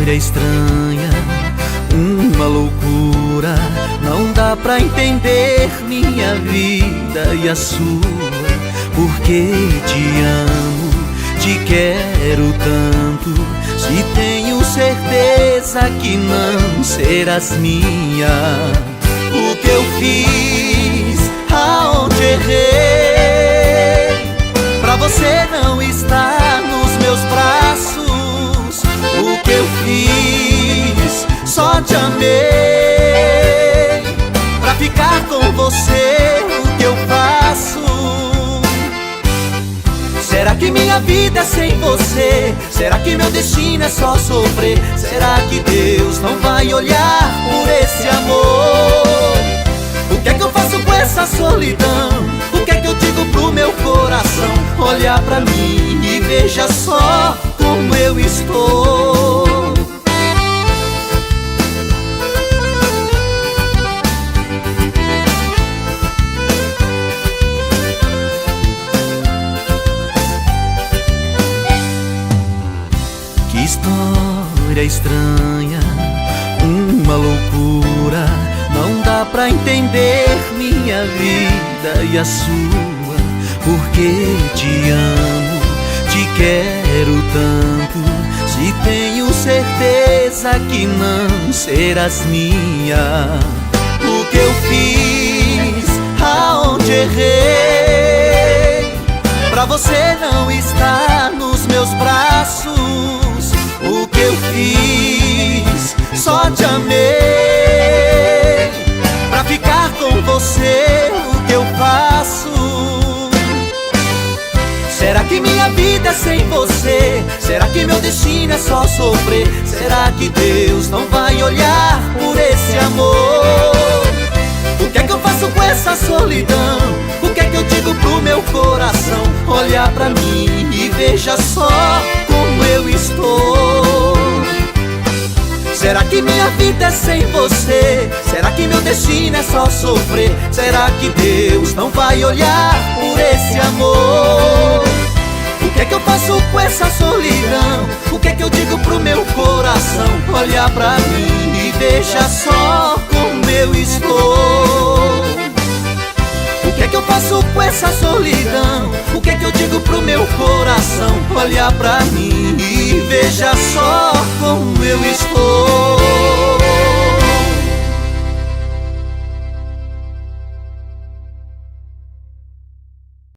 história estranha, uma loucura. Não dá pra entender minha vida e a sua. Porque te amo, te quero tanto. Se tenho certeza que não serás minha. O que eu fiz, aonde errei, pra você não estar nos meus braços. O que eu fiz, só te amei, pra ficar com você. O que eu faço? Será que minha vida é sem você? Será que meu destino é só sofrer? Será que Deus não vai olhar por esse amor? O que é que eu faço com essa solidão? O que é que eu digo pro meu coração? Olha pra mim e veja só como eu estou. Que história estranha, uma loucura. Não dá pra entender minha vida e a sua. Porque te amo, te quero tanto. Se tenho certeza que não serás minha. O que eu fiz, aonde errei, pra você não estar nos meus braços. O que eu fiz, só te amei, pra ficar com você. O que eu faço? Será que minha vida é sem você? Será que meu destino é só sofrer? Será que Deus não vai olhar por esse amor? O que é que eu faço com essa solidão? O que é que eu digo pro meu coração? Olha pra mim e veja só como eu estou. Será que minha vida é sem você? Será que meu destino é só sofrer? Será que Deus não vai olhar por esse amor? O que é que eu faço com essa solidão? O que é que eu digo pro meu coração? Olha pra mim e veja só como eu estou. O que é que eu faço com essa solidão? O que é que eu digo pro meu coração? Olha pra mim e veja só como